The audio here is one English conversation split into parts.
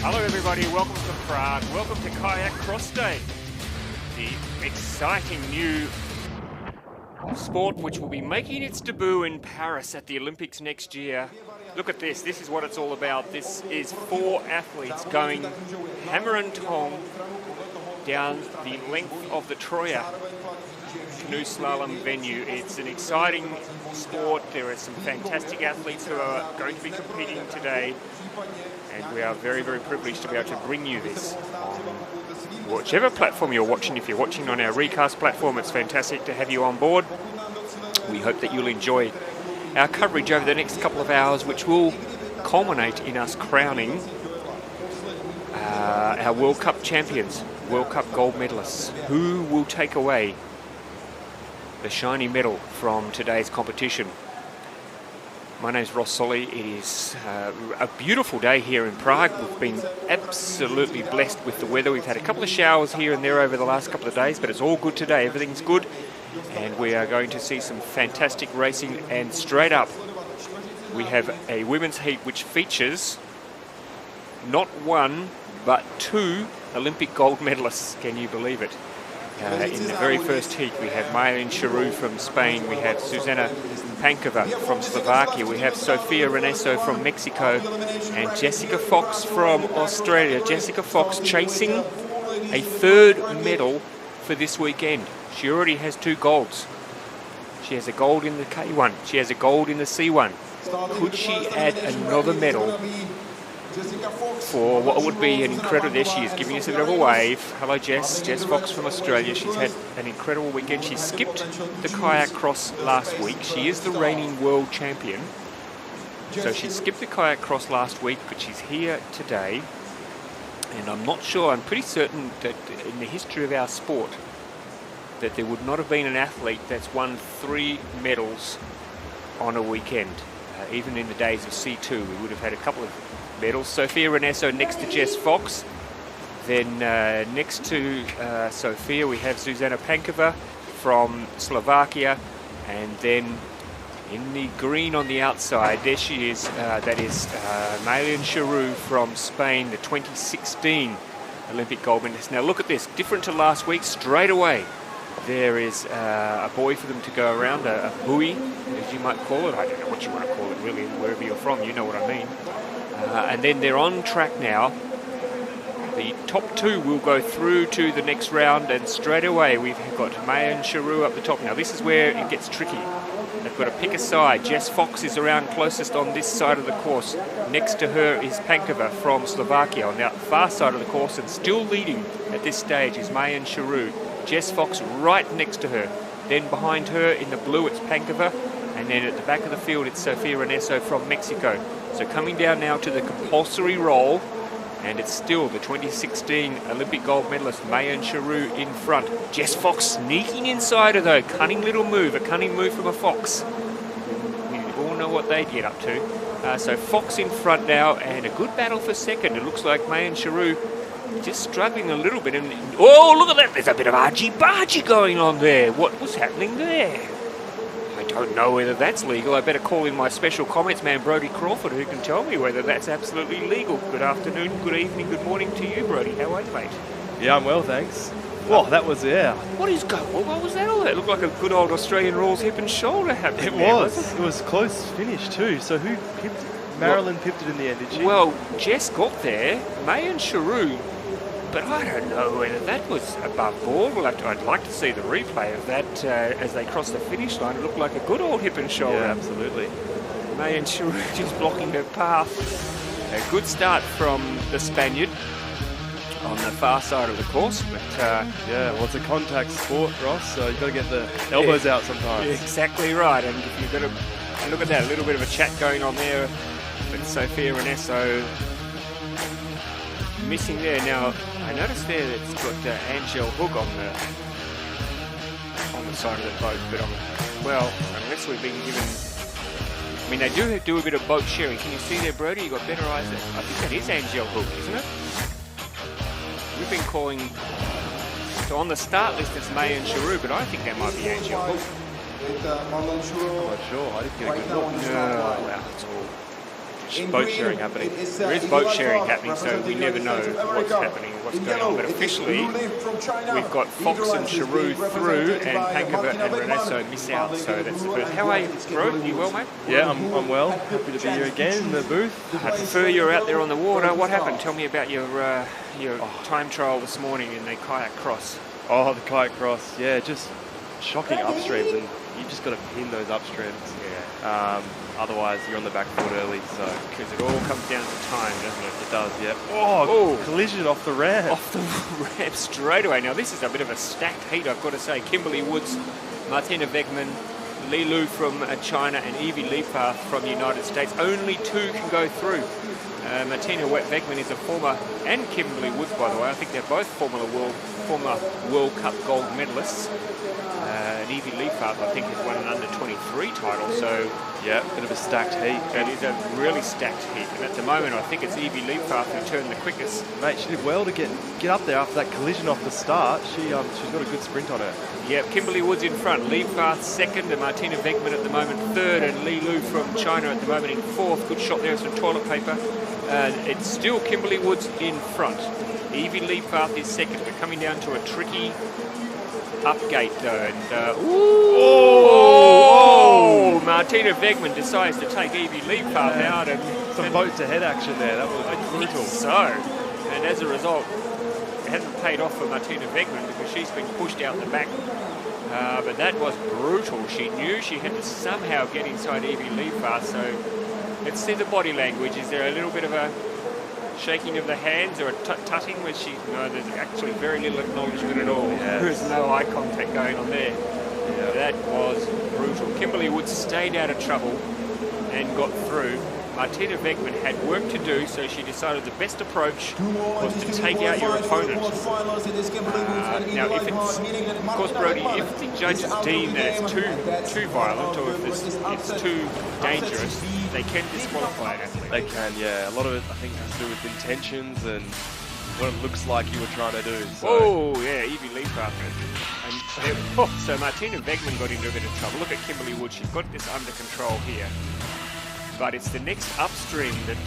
Hello everybody, welcome to Prague, welcome to Kayak Cross Day, the exciting new sport which will be making its debut in Paris at the Olympics next year. Look at this is what it's all about. This is 4 athletes going hammer and tong down the length of the Troya canoe slalom venue. It's an exciting sport. There are some fantastic athletes who are going to be competing today, and we are very, very privileged to be able to bring you this on whichever platform you're watching. If you're watching on our recast platform, it's fantastic to have you on board. We hope that you'll enjoy our coverage over the next couple of hours, which will culminate in us crowning our World Cup champions, World Cup gold medalists, who will take away the shiny medal from today's competition. My name's Ross Solly. It is a beautiful day here in Prague. We've been absolutely blessed with the weather. We've had a couple of showers here and there over the last couple of days, but it's all good today. Everything's good, and we are going to see some fantastic racing. And straight up, we have a women's heat which features not one, but 2 Olympic gold medalists. Can you believe it? In the very first heat, we have Maylene Charoux from Spain, we have Zuzana Pankova from Slovakia, we have Sofia Reneso from Mexico, and Jessica Fox from Australia. Jessica Fox chasing a 3rd medal for this weekend. She already has 2 golds. She has a gold in the K1, she has a gold in the C1. Could she add another medal for what would be an incredible... There she is, giving us a bit of a wave. Hello Jess Fox from Australia. She's had an incredible weekend. She skipped the kayak cross last week. She is the reigning world champion. So she skipped the kayak cross last week, but she's here today. And I'm not sure, I'm pretty certain that in the history of our sport that there would not have been an athlete that's won 3 medals on a weekend. Even in the days of C2, we would have had a couple of medals. Sofia Reneso next to Jess Fox. Then next to Sofia we have Zuzana Pankova from Slovakia, and then in the green on the outside, there she is, that is Maylene Charoux from Spain, the 2016 Olympic gold medalist. Now look at this, different to last week, straight away there is a buoy for them to go around, a buoy as you might call it. I don't know what you want to call it really, wherever you're from, you know what I mean. And then they're on track now. The top 2 will go through to the next round, and straight away we've got Maylene Charoux up the top. Now this is where it gets tricky. They've got to pick a side. Jess Fox is around closest on this side of the course. Next to her is Pankova from Slovakia on the far side of the course, and still leading at this stage is Maylene Charoux. Jess Fox right next to her. Then behind her in the blue it's Pankova, and then at the back of the field it's Sofia Reneso from Mexico. So coming down now to the compulsory roll, and it's still the 2016 Olympic gold medalist Maylene Charoux in front. Jess Fox sneaking inside her though, cunning little move, a cunning move from a fox. We all know what they get up to. So Fox in front now, and a good battle for second. It looks like Maylene Charoux just struggling a little bit. And oh, look at that, there's a bit of argy-bargy going on there. What was happening there? I don't know whether that's legal. I better call in my special comments man, Brodie Crawford, who can tell me whether that's absolutely legal. Good afternoon, good evening, good morning to you, Brodie. How are you, mate? Yeah, I'm well, thanks. Well, that was, yeah. What was that all that? It looked like a good old Australian rules hip and shoulder happening. It was. It was close finish too. So who pipped it? Marilyn pipped it in the end, did she? Well, Jess got there. Maylene Charoux, but I don't know whether that was above board. I'd like to see the replay of that as they crossed the finish line. It looked like a good old hip and shoulder. Yeah, absolutely. Maylene Charoux just blocking her path. A good start from the Spaniard on the far side of the course, but yeah, well, it's a contact sport, Ross, so you've got to get the elbows out sometimes. Exactly right, and if you've got to look at that, a little bit of a chat going on there, but Sofia Reneso missing there. Now I noticed there that it's got Angel Hook on the side of the boat, but well, unless we've been given. I mean, they do a bit of boat sharing. Can you see there, Brodie? You've got better eyes there. I think that is Angel Hook, isn't it? We've been calling... So on the start list it's Maylene Charoux, but I think that might be Angel Hook. I'm not sure. I didn't get a good look. No, well, it's all much boat sharing happening. There is boat sharing happening, so we never know what's happening, what's going on. But officially, we've got Fox and Charu through, and Pankova and Renesso miss out. So that's the first. How are you, bro? You well, mate? Yeah, I'm well. Happy to be here again in the booth. I prefer you're out there on the water. What happened? Tell me about your time trial this morning in the kayak cross. Oh, the kayak cross. Yeah, just shocking upstreams, and you just got to pin those upstreams. Yeah. Otherwise, you're on the back foot early. So because it all comes down to time, doesn't it? It does. Yeah. Oh, collision off the ramp. Off the ramp straight away. Now this is a bit of a stacked heat, I've got to say. Kimberly Woods, Martina Wegman, Li Lu from China, and Evie Liebfarth from the United States. Only two can go through. Martina Wegman is a former, and Kimberly Woods, by the way. I think they're both former World Cup gold medalists. And Evie Liebfarth, I think, has won an under-23 title. So yeah, bit of a stacked heat. It is a really stacked heat. And at the moment, I think it's Evie Liebfarth who turned the quickest. Mate, she did well to get up there after that collision off the start. She's got a good sprint on her. Yeah, Kimberly Woods in front, Liebfarth second, and Martina Wegman at the moment third, and Li Lu from China at the moment in fourth. Good shot there, some toilet paper. It's still Kimberly Woods in front. Evie Liebfarth is second. We're coming down to a tricky upgate though, and Martina Wegman decides to take Evie Liebfarth out, and some boat to head action there. That was brutal. So, and as a result, it hasn't paid off for Martina Wegman because she's been pushed out the back. But that was brutal. She knew she had to somehow get inside Evie Liebfarth. So let's see the body language. Is there a little bit of a shaking of the hands or a tutting where no, there's actually very little acknowledgement at all. Yes. There's no eye contact going on there. Yeah. That was brutal. Kimberly Woods stayed out of trouble and got through. Martina Wegman had work to do, so she decided the best approach was to take out your opponent. Now, if it's, of course, Brody, if the judges deem that it's too violent or if it's too dangerous, they can disqualify an athlete. They can, yeah. A lot of it, I think, has to do with intentions and what it looks like you were trying to do. So. Oh, yeah, Evie Liebfarth. So Martina Wegman got into a bit of trouble. Look at Kimberly Wood. She's got this under control here. But it's the next upstream that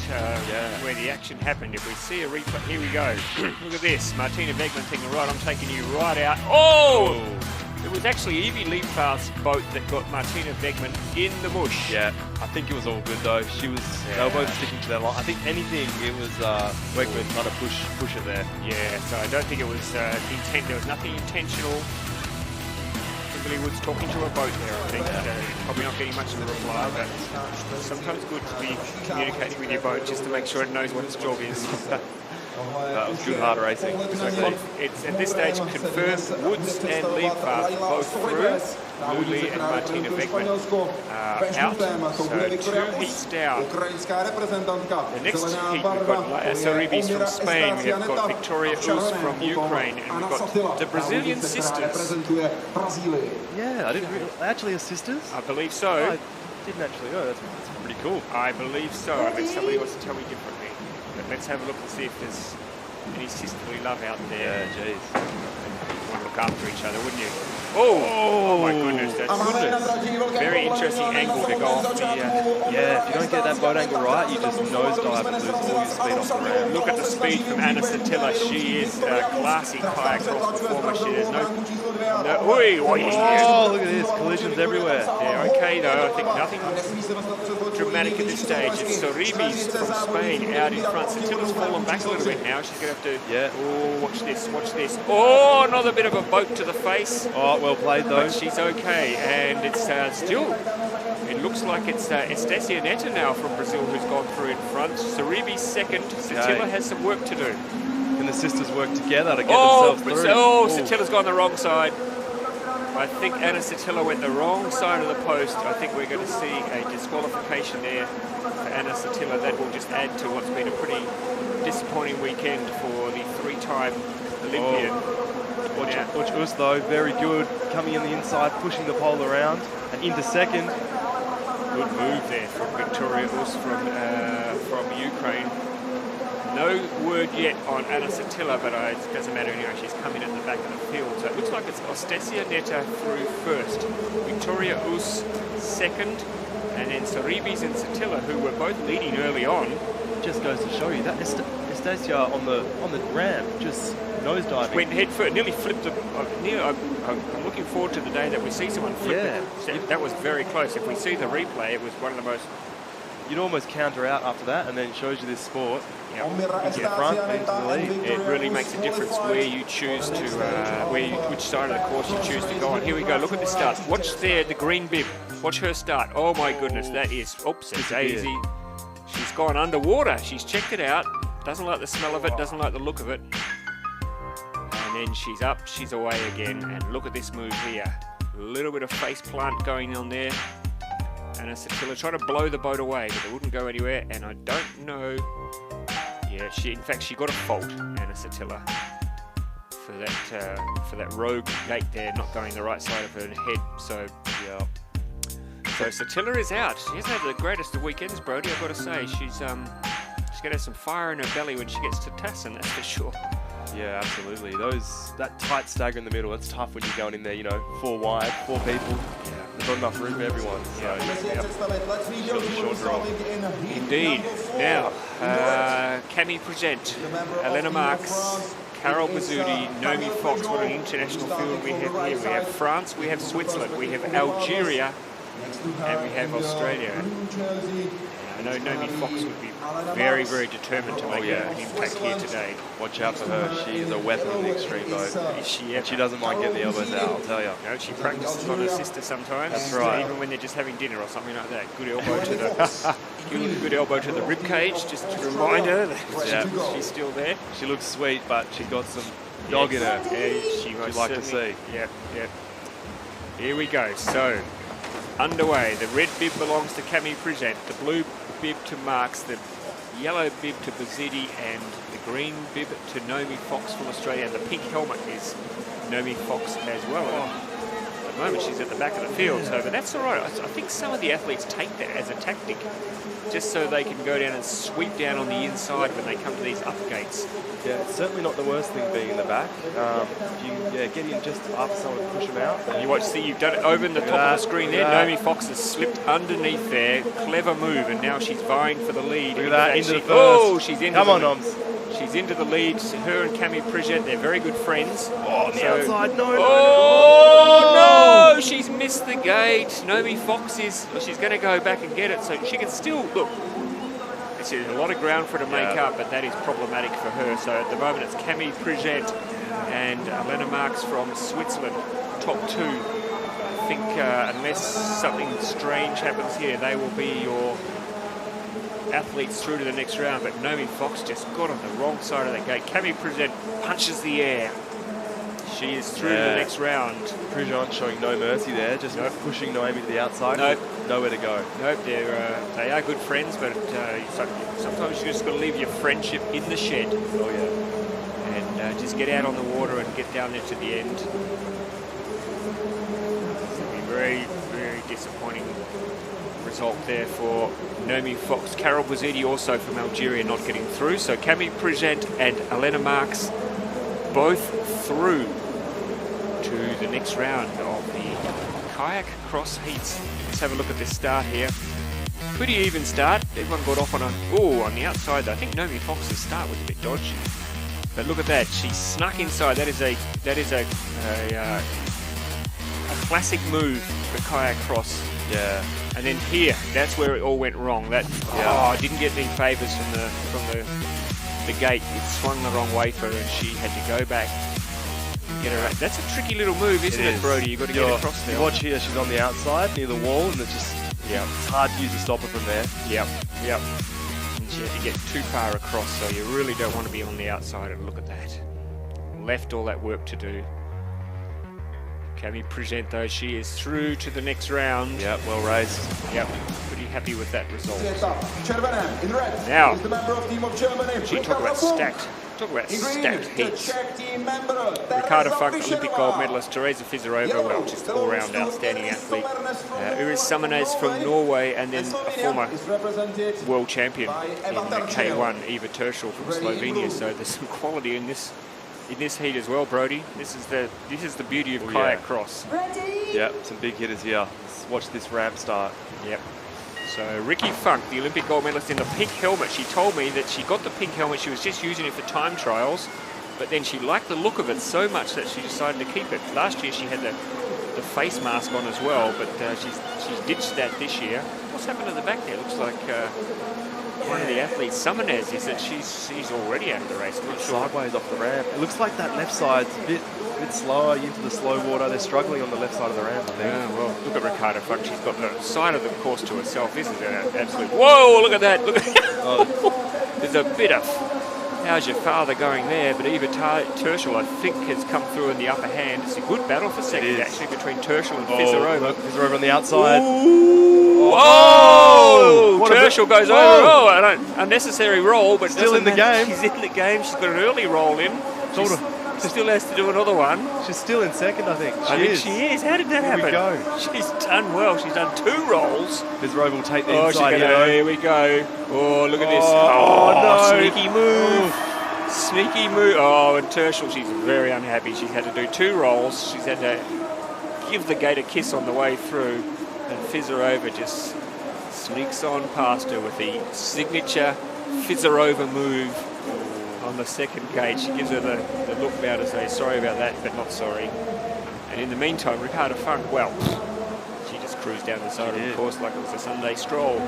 where the action happened. If we see a replay, here we go. Look at this. Martina Wegman thinking, right, I'm taking you right out. Oh! It was actually Evie Liebfarth's boat that got Martina Wegman in the mush. Yeah, I think it was all good though. They were both sticking to their line. I think anything, it was Wegman trying to push it there. Yeah, so I don't think it was intent. There was nothing intentional. Kimberly Woods talking to a boat there, I think. Probably not getting much of a reply, but it's sometimes good to be communicating with your boat just to make sure it knows what its job is. That was good hard racing. So it's at this stage confirmed Woods and Liebfarth both through. Luli and Martina Wegman out. So 2 heats down. The next heat we've got Laia Sorribes from Spain, we have got Victoria Us from Ukraine, and we've got the Brazilian sisters. Yeah, I didn't really. Actually, are sisters? I believe so. I didn't actually know. That's pretty cool. I believe so, unless somebody wants to tell me differently. But let's have a look and see if there's any sisterly love out there. Yeah, jeez. You want to look after each other, wouldn't you? Oh my goodness, that's very interesting angle to go off the... yeah, if you don't get that boat angle right, you just nosedive and lose all your speed off the ramp. Look at the speed from Anna Satilla. She is a classy kayak cross performer. There's no oh, look at this, collisions everywhere. Yeah, okay though, I think nothing dramatic at this stage. It's Sorribes from Spain out in front. Satilla's fallen back a little bit now. She's going to have to... Yeah. Oh, watch this, watch this. Oh, another bit of a boat to the face. Oh, well played though. But she's okay, and it's still, it looks like it's Estacia Neta now from Brazil who's gone through in front. Sorribes second. Satilla has some work to do. Can the sisters work together to get themselves through? Satilla's gone the wrong side. I think Anna Satilla went the wrong side of the post. I think we're going to see a disqualification there for Anna Satilla. That will just add to what's been a pretty disappointing weekend for the 3-time Olympian. Watch Us though, very good, coming in the inside, pushing the pole around and into second. Good move there from Victoria Us from Ukraine. No word yet on Anna Satilla, but it doesn't matter anyway. She's coming at the back of the field. So it looks like it's Estacia Neta through first. Victoria Us second. And then Sorribes and Satilla, who were both leading early on. Just goes to show you that Estacia on the ramp just nosediving. Went head first, nearly flipped. I'm looking forward to the day that we see someone flip it. That was very close. If we see the replay, it was one of the most... You'd almost counter out after that, and then it shows you this sport. Yep. Into the front, into the lead. It really makes a difference where you choose to, which side of the course you choose to go on. Here we go. Look at the start. Watch there, the green bib. Watch her start. Oh my goodness, that is. Oops, it's Daisy. She's gone underwater. She's checked it out. Doesn't like the smell of it. Doesn't like the look of it. And then she's up. She's away again. And look at this move here. A little bit of face plant going on there. And Satilla tried to blow the boat away, but it wouldn't go anywhere. And I don't know. Yeah, in fact, she got a fault, Anna Satilla, for that rogue gate there, not going the right side of her head. So yeah. So Satilla is out. She hasn't had the greatest of weekends, Brody. I've got to say, she's gonna have some fire in her belly when she gets to Tassin, that's for sure. Yeah, absolutely. That tight stagger in the middle, that's tough when you're going in there, 4 wide, 4 people. Yeah. There's not enough room for everyone. So, short draw. Indeed. Now, Cami Present, Elena Marks, Carol Bazzuti, Naomi Fox. What an international field we have here. We have France, we have Switzerland, we have Algeria, and we have Australia. I know Naomi Fox would be very, very determined to make an impact here today. Watch out for her. She is a weapon in the extreme boat. She doesn't mind getting the elbows out, I'll tell you. No, she practices on her sister sometimes. That's right. Even when they're just having dinner or something like that. Good elbow to the rib cage, just to remind her that she's still there. She looks sweet, but she's got some dog in her. Yeah, she'd like to see. Yep. Here we go. So, underway. The red bib belongs to Cami Present. The blue bib to Marks, the yellow bib to Bazzuti, and the green bib to Naomi Fox from Australia. And the pink helmet is Naomi Fox as well. At the moment she's at the back of the field, but that's all right. I think some of the athletes take that as a tactic, just so they can go down and sweep down on the inside when they come to these up gates. Yeah, it's certainly not the worst thing being in the back. If you get in just after someone push them out. And you watch, you've done it over in the top of the screen there. Naomi Fox has slipped underneath there. Clever move, and now she's vying for the lead. Look at that, into the first. Oh, she's into Come on, Noms. She's into the lead. Her and Cami Present, they're very good friends. Oh, on the outside, no. No, she's missed the gate. Naomi Fox she's going to go back and get it, so she can still, look, there's a lot of ground for her to make up, but that is problematic for her. So at the moment it's Cami Present and Elena Marks from Switzerland, top 2. I think unless something strange happens here, they will be your athletes through to the next round. But Naomi Fox just got on the wrong side of that gate. Cami Present punches the air. She is through to the next round. Present showing no mercy there, just pushing Naomi to the outside. Nowhere to go. Nope, they are good friends, but sometimes you just got to leave your friendship in the shed. Oh yeah. And just get out on the water and get down there to the end. It'll be very, very disappointing result there for Naomi Fox. Carol Bazzuti also from Algeria not getting through. So Cami Present and Elena Marks both through to the next round of the kayak cross heats. Let's have a look at this start here. Pretty even start. Everyone got off on the outside though. I think Naomi Fox's start was a bit dodgy. But look at that. She snuck inside. That is a classic move for kayak cross. Yeah. And then here, that's where it all went wrong. Didn't get any favours from the gate. It swung the wrong way for her, and she had to go back and get her. That's a tricky little move, isn't it, Brody? You've got to get across there. You watch here, she's on the outside near the wall, and it's hard to use the stopper from there. Yep. And she had to get too far across, so you really don't want to be on the outside. And look at that. Left all that work to do. Cami Present, though, she is through to the next round. Yep, well raced. Yep, pretty happy with that result. Now, now, talk about stacked heats. Ricardo Funk, Olympic gold medalist, Teresa Fizerova, well, just all-round outstanding athlete. Iris Samanes from Norway, and then a former world champion in K1, Eva Teršel from Slovenia. So there's some quality in this heat as well, Brody. This is the beauty of kayak cross. Yep, some big hitters here. Let's watch this ramp start. Yep. So Ricky Funk, the Olympic gold medalist in the pink helmet, she told me that she got the pink helmet, she was just using it for time trials, but then she liked the look of it so much that she decided to keep it. Last year she had the face mask on as well, but she's ditched that this year. What's happened at the back there? Looks like one of the athletes, Summoners, is that she's already out of the race. I'm not sure. Sideways off the ramp. It looks like that left side's a bit slower into the slow water. They're struggling on the left side of the ramp, I think. Yeah, well, look at Ricardo Funk. She's got the side of the course to herself. This is an absolute... Whoa, look at that. Look at There's a bit of... How's your father going there? But Eva Terschel, I think, has come through in the upper hand. It's a good battle for second, actually, between Terschel and Fizarova. Fizarova on the outside. Ooh. Oh! Terschel goes over. Oh, an unnecessary roll, but still in the game. She's in the game. She's got an early roll in. She still has to do another one. She's still in second, I think. She is. How did that happen? Here we go. She's done well. She's done 2 rolls. Fizarova will take the inside. Here we go. Oh, look at this. Oh, no. Sneaky move. Sneaky move. Oh, and Terschel, she's very unhappy. She's had to do 2 rolls. She's had to give the gate a kiss on the way through. And Fizarova just sneaks on past her with the signature Fizarova move on the second gate. She gives her the look now to say sorry about that, but not sorry. And in the meantime, Ricardo Funk, well, she just cruised down the side of the course like it was a Sunday stroll.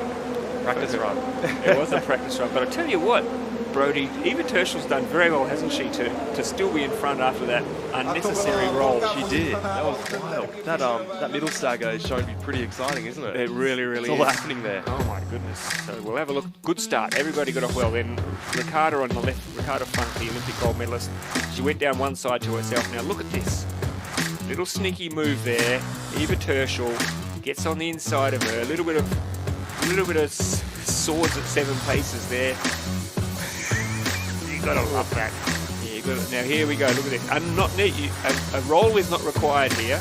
Practice run. It was a practice run, but I tell you what, Brody, Eva Terschel's done very well, hasn't she, to still be in front after that unnecessary roll. She did. That was wild. That middle stagger is showing to be pretty exciting, isn't it? It really, really it's all is. happening there. Oh my goodness. So we'll have a look. Good start. Everybody got off well. Then Ricardo on the left, Ricardo Funk, the Olympic gold medalist, she went down one side to herself. Now look at this. Little sneaky move there. Eva Terschel gets on the inside of her. A little bit of swords at 7 paces there. You gotta love that. Yeah, you gotta, now here we go. Look at this. A roll is not required here.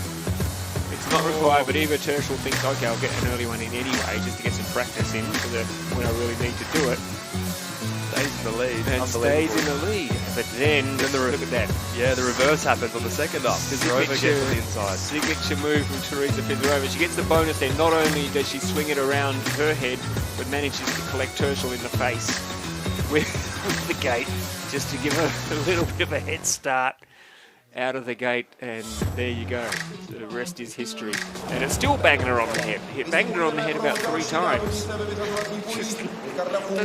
It's not required, but Eva Terschel thinks, okay, I'll get an early one in anyway, just to get some practice in for when I really need to do it. Stays in the lead. And stays in the lead. But then look at that. Yeah, the reverse happens on the second up. Fizarova gets on the inside. Signature move from Teresa Fizarova. She gets the bonus there. Not only does she swing it around her head, but manages to collect Terschel in the face with the gate, just to give her a little bit of a head start out of the gate, and there you go. The rest is history. And it's still banging her on the head. It banged her on the head about 3 times. Does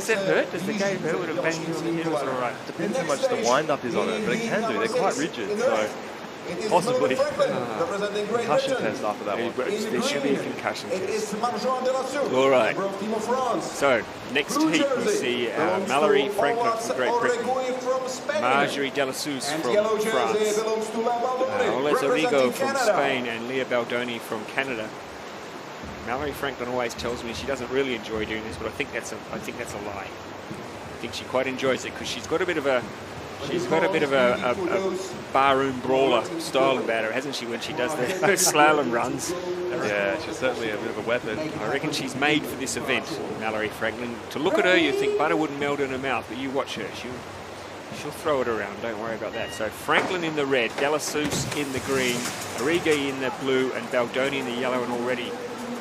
that hurt? Does the gate hurt when it bangs you on the head? It's all right. Depends how much the wind-up is on it, but it can do. They're quite rigid, so possibly concussion test after that one. There should be a concussion test. All right. So, next heat we see Mallory Franklin from Great Britain, Marjorie Delassus from France, Oles Arrigo from Spain, and Leah Baldoni from Canada. Mallory Franklin always tells me she doesn't really enjoy doing this, but I think that's a lie. I think she quite enjoys it because she's got a bit of a barroom brawler style about her, hasn't she, when she does the slalom runs? Yeah, she's certainly a bit of a weapon. I reckon she's made for this event, Mallory Franklin. To look at her, you think butter wouldn't melt in her mouth, but you watch her. She'll throw it around, don't worry about that. So Franklin in the red, Delassus in the green, Arrigo in the blue, and Baldoni in the yellow, and already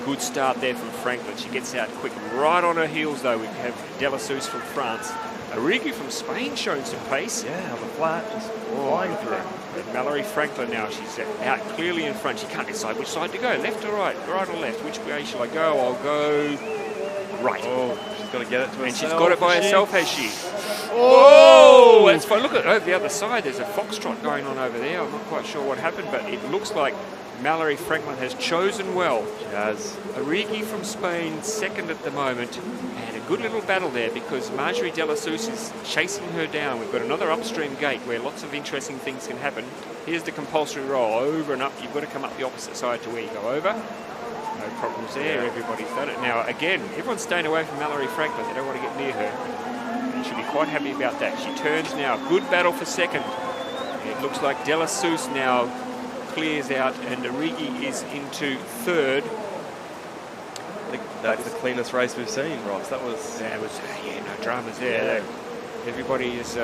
good start there from Franklin. She gets out quick. Right on her heels, though, we have Delassus from France. Arrigo from Spain showing some pace. Yeah, on the flat, just flying through. And Mallory Franklin now, she's out clearly in front. She can't decide which side to go, left or right, right or left. Which way shall I go? I'll go right. Oh, she's got to get it to herself. And she's got it by herself, has she? Oh, that's fine. Look at over the other side. There's a foxtrot going on over there. I'm not quite sure what happened, but it looks like Mallory Franklin has chosen well. She has. Arrigo from Spain, second at the moment. And a good little battle there because Marjorie Delassus is chasing her down. We've got another upstream gate where lots of interesting things can happen. Here's the compulsory roll, over and up. You've got to come up the opposite side to where you go over. No problems there, everybody's done it. Now again, everyone's staying away from Mallory Franklin. They don't want to get near her. And she'll be quite happy about that. She turns now, good battle for second. It looks like Delassus now clears out and Arrigo is into third. I think that's the cleanest race we've seen, Ross. That was... Yeah, no dramas there. Yeah. Everybody is...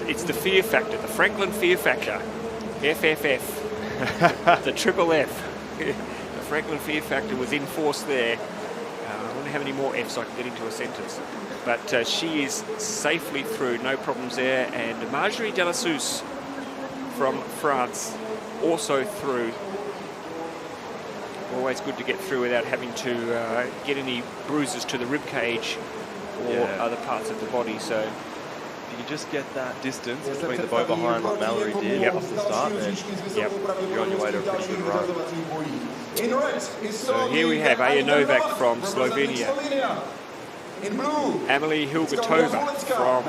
it's the fear factor, the Franklin fear factor. FFF. The triple F. The Franklin fear factor was in force there. I wonder how many more Fs I can get into a sentence. But she is safely through, no problems there. And Marjorie Delassus from France also through. Always good to get through without having to get any bruises to the rib cage or other parts of the body. So if you can just get that distance between the bow behind like Mallory did off the start, then you're on your way to a pretty good run. So here we have Aya Novak from Slovenia. Amelie Hilgertova from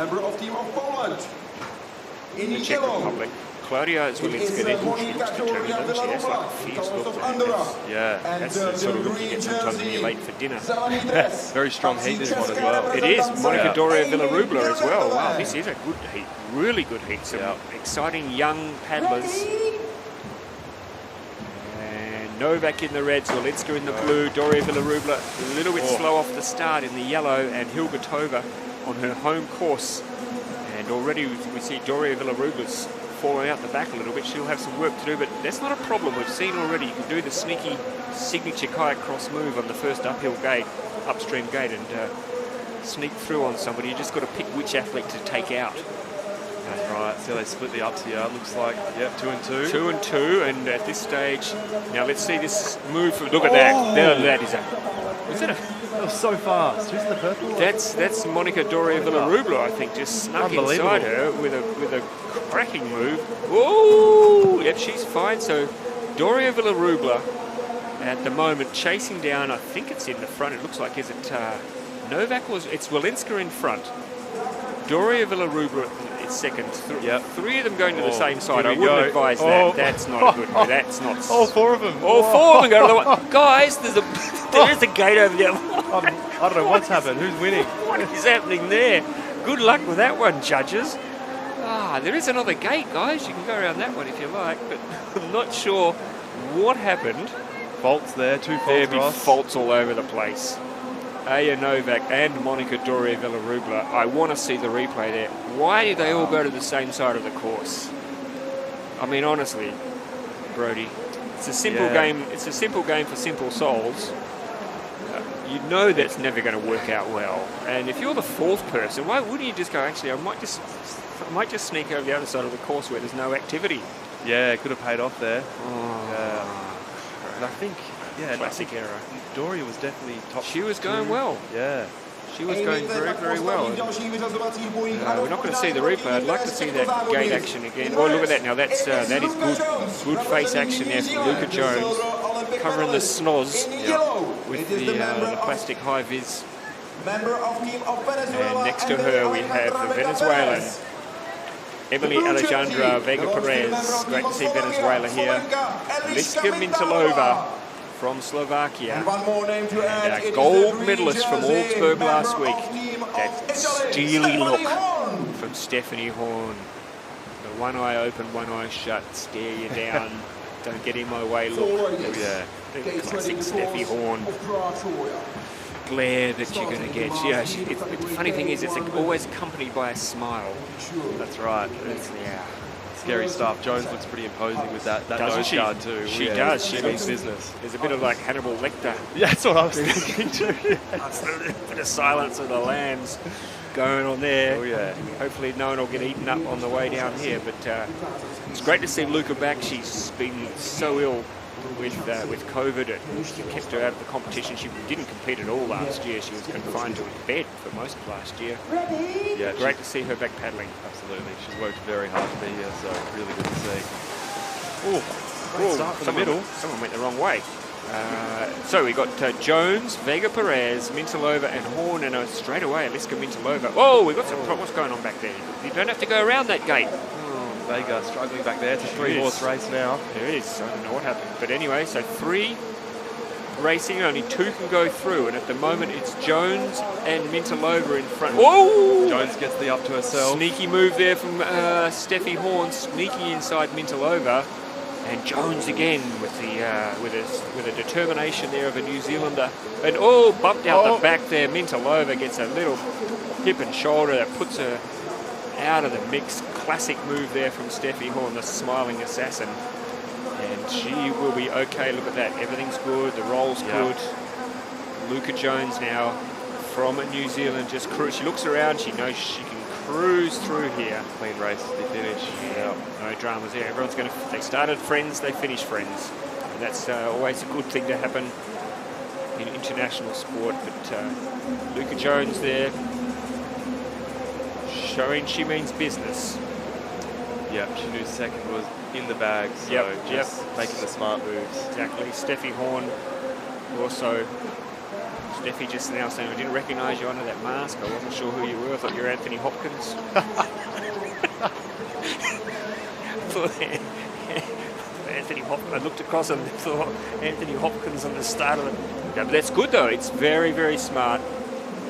the Czech Republic. Claudia Zwolinska, she looks determined, doesn't she? That's like a fierce look. That's the sort of look you get sometimes when you're late for dinner. Very strong heat, this one as well. It is. Monica Doria Villarubla as well. Wow, this is a good heat. Really good heat. Some exciting young paddlers. And Novak in the red, Zwolinska in the blue, Doria Villarubla a little bit slow off the start in the yellow, and Hilgertova on her home course. And already we see Doria Villarubla's falling out the back a little bit. She'll have some work to do, but that's not a problem. We've seen already you can do the sneaky signature kayak cross move on the first uphill gate, upstream gate, and sneak through on somebody. You just got to pick which athlete to take out. That's right. So they split the ups here. Looks like 2 and 2. 2 and 2, and at this stage, now let's see this move. Look at that. There, that is that was so fast. Who's the purple? That's Monica Doria Villarubla, I think, just snuck inside her with a cracking move. Whoa! Yep, she's fine. So Doria Villarubla at the moment chasing down. I think it's in the front. It looks like, is it Novak or it's Zwolinska in front? Doria Villarubla is second. Three of them going to the same side. I wouldn't advise that. That's not a good move. That's not. All 4 of them. All 4 of them go to the one. Guys, there's a gate over there. I don't know what's happened. Who's winning? What is happening there? Good luck with that one, judges. There is another gate, guys. You can go around that one if you like, but I'm not sure what happened. Faults there, 2 faults. There'd be faults all over the place. Aya Novak and Monica Doria Villarubla. I want to see the replay there. Why did they all go to the same side of the course? I mean, honestly, Brody, it's a simple game. It's a simple game for simple souls. You know that's never going to work out well. And if you're the 4th person, why wouldn't you just go, actually, I might just sneak over the other side of the course where there's no activity. Yeah, it could have paid off there. And I think, classic error. Doria was definitely top. She was going well. Yeah. She was going very, very well. We're not going to see the replay. I'd like to see that gate action again. Oh, look at that now. That is good face action there from Luca Jones, covering the snoz with the plastic high vis. And next to her we have the Venezuelan Emily Alejandra Vega Perez. Great to see Venezuela here. Liska Mintalova from Slovakia. And our gold medalist from Augsburg last week. That steely look from Stephanie Horn. The one eye open, one eye shut, stare you down, don't get in my way look. Oh yeah, the classic Steffi Horn glare that you're going to get. Yeah, the funny thing is, it's always accompanied by a smile. That's right. Scary stuff. Jones looks pretty imposing with that nose guard too. She does. She means business. There's a bit of like Hannibal Lecter. Yeah, that's what I was thinking too. A bit of Silence of the Lambs going on there. Oh yeah. Hopefully no one will get eaten up on the way down here. But it's great to see Luca back. She's been so ill with COVID. It kept her out of the competition. She didn't compete at all last year. She was confined to a bed for most of last year. Yeah, great to see her back paddling. Absolutely. She's worked very hard to be here, so really good to see. Great start from the middle. Someone went the wrong way. So we got Jones, Vega Perez, Mintalova and Horn, and straight away Liska Mintalova. Oh, we got some problems. What's going on back there? You don't have to go around that gate. Vega struggling back there. It's a 3-horse race now. It is. I don't know what happened. But anyway, so 3 racing, only 2 can go through. And at the moment, it's Jones and Mintalova in front. Whoa! Jones gets the up to herself. Sneaky move there from Steffi Horn. Sneaky inside Mintalova. And Jones again with a determination there of a New Zealander. And bumped out the back there. Mintalova gets a little hip and shoulder that puts her out of the mix. Classic move there from Steffi Horn, the smiling assassin. And she will be okay. Look at that. Everything's good. The roll's good. Luca Jones now from New Zealand just cruise. She looks around, she knows she can cruise through here. Clean race, they finish. Yeah, no dramas there. Everyone's going to, they started friends, they finish friends. And that's always a good thing to happen in international sport. But Luca Jones there, showing she means business. Yeah, she knew second was in the bag, so just making the smart moves. Exactly. Steffi Horn also. Steffi just now saying, I didn't recognise you under that mask. I wasn't sure who you were. I thought you were Anthony Hopkins. Anthony Hopkins. I looked across and thought Anthony Hopkins on the start of it. Yeah, but that's good though. It's very, very smart.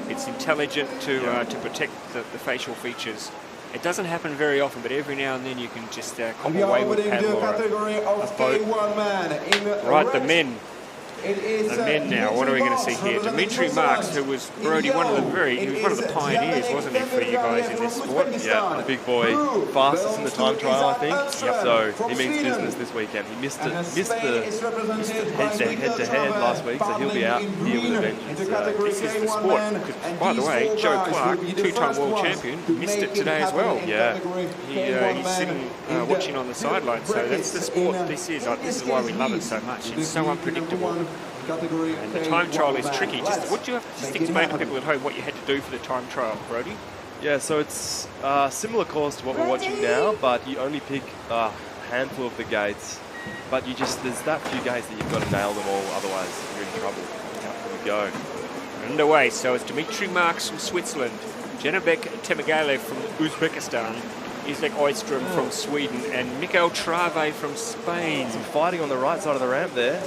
It's intelligent to protect the facial features. It doesn't happen very often, but every now and then you can just come away with paddle or a boat. Right, the men. The men now, what are we going to see here? Dimitri Marks, who was Brody, he was one of the pioneers, wasn't he, for you guys in this sport? Yeah, the big boy, fastest in the time trial, I think. Yep. So he means business this weekend. He missed the head-to-head last week, so he'll be out here with a vengeance. This is the sport. Because, by the way, Joe Clark, two-time world champion, missed it today as well. Yeah. He's sitting watching on the sidelines, so that's the sport this is. This is why we love it so much. It's so unpredictable. And the time trial is tricky. Just what do you have to explain to people at home what you had to do for the time trial, Brody? Yeah, so it's a similar course to what we're watching now, but you only pick a handful of the gates. But there's that few gates that you've got to nail them all, otherwise you're in trouble. Here we go. Underway, so it's Dimitri Marks from Switzerland, Jenabek Temegale from Uzbekistan, Isaac Oystrom from Sweden, and Mikael Trave from Spain. Some fighting on the right side of the ramp there.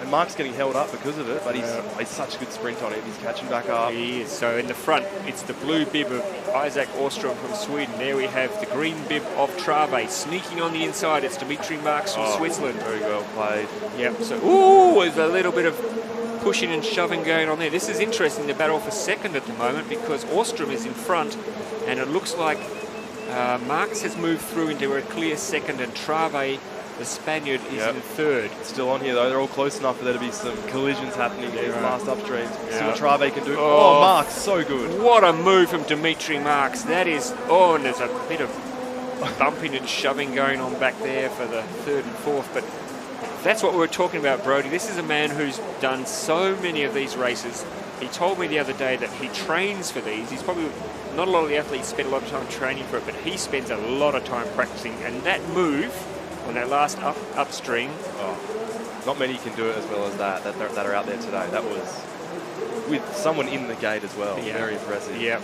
And Mark's getting held up because of it, but he's such a good sprint on it. He's catching back up. He is. So in the front, it's the blue bib of Isaac Ostrom from Sweden. There we have the green bib of Trave. Sneaking on the inside, it's Dimitri Marks from Switzerland. Very well played. Yep. So, there's a little bit of pushing and shoving going on there. This is interesting, the battle for second at the moment, because Ostrom is in front, and it looks like Marks has moved through into a clear second, and Trave, the Spaniard, is in third. Still on here though. They're all close enough for there to be some collisions happening in these last upstreams. See what Trave can do. Oh, Marks, so good. What a move from Dimitri Marks. That is, and there's a bit of bumping and shoving going on back there for the third and fourth. But that's what we were talking about, Brody. This is a man who's done so many of these races. He told me the other day that he trains for these. He's probably, not a lot of the athletes spend a lot of time training for it, but he spends a lot of time practicing. And that move on that last upstream. Not many can do it as well as that are out there today. That was with someone in the gate as well. Yeah. Very impressive. Yep.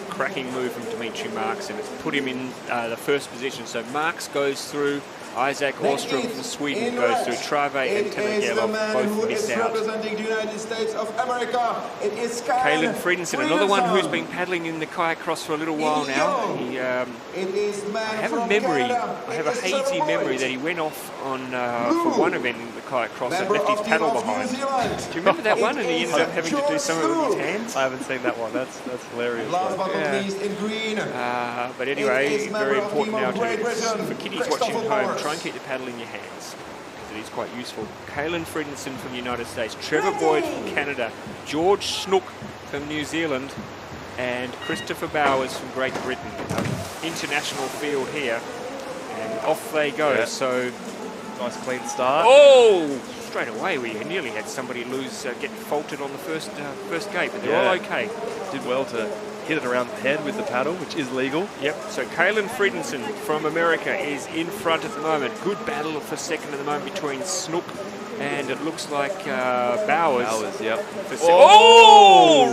Cracking move from Dimitri Marks, and it's put him in the first position. So Marks goes through. Isaac Ostrom from Sweden goes through. Trave and Temegale both missed out. Kaylin Friedensen, another one who's been paddling in the kayak cross for a little while now. I have a hazy memory that he went off on for one event in the kayak cross and left his paddle behind. Do you remember that one? And he ended up having to do some of it with his hands. I haven't seen that one. That's hilarious. But anyway, very important now for kiddies watching at home. Try and keep the paddle in your hands, because it is quite useful. Kaylin Friedensen from the United States, Trevor Boyd from Canada, George Snook from New Zealand, and Christopher Bowers from Great Britain. International field here, and off they go. Yeah. So nice clean start. Straight away we nearly had somebody get faulted on the first gate, but they're all okay. Did well to hit it around the head with the paddle, which is legal. Yep, so Kaylin Friedensen from America is in front at the moment. Good battle for second at the moment between Snook and it looks like Bowers. Yep.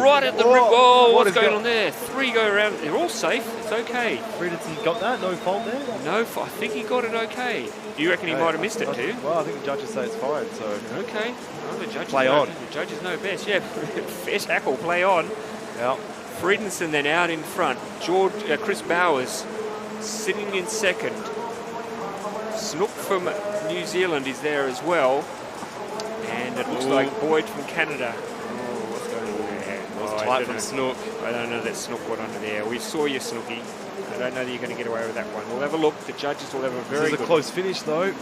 Right at the rib. What's going on there? Three go around. They're all safe. It's okay. Friedensen got that? No fault there? No, I think he got it okay. Do you reckon he might have missed it too? Well, I think the judges say it's fine, so... Okay. Well, the judges play on. The judges know best. Yeah, fair tackle, play on. Yeah. Friedensen then out in front. Chris Bowers sitting in second. Snook from New Zealand is there as well. And it looks like Boyd from Canada. What's going on there? Tight from Snook. I don't know that Snook got under there. We saw you, Snooky. I don't know that you're going to get away with that one. We'll have a look. The judges will have a very good... This is a close finish, though.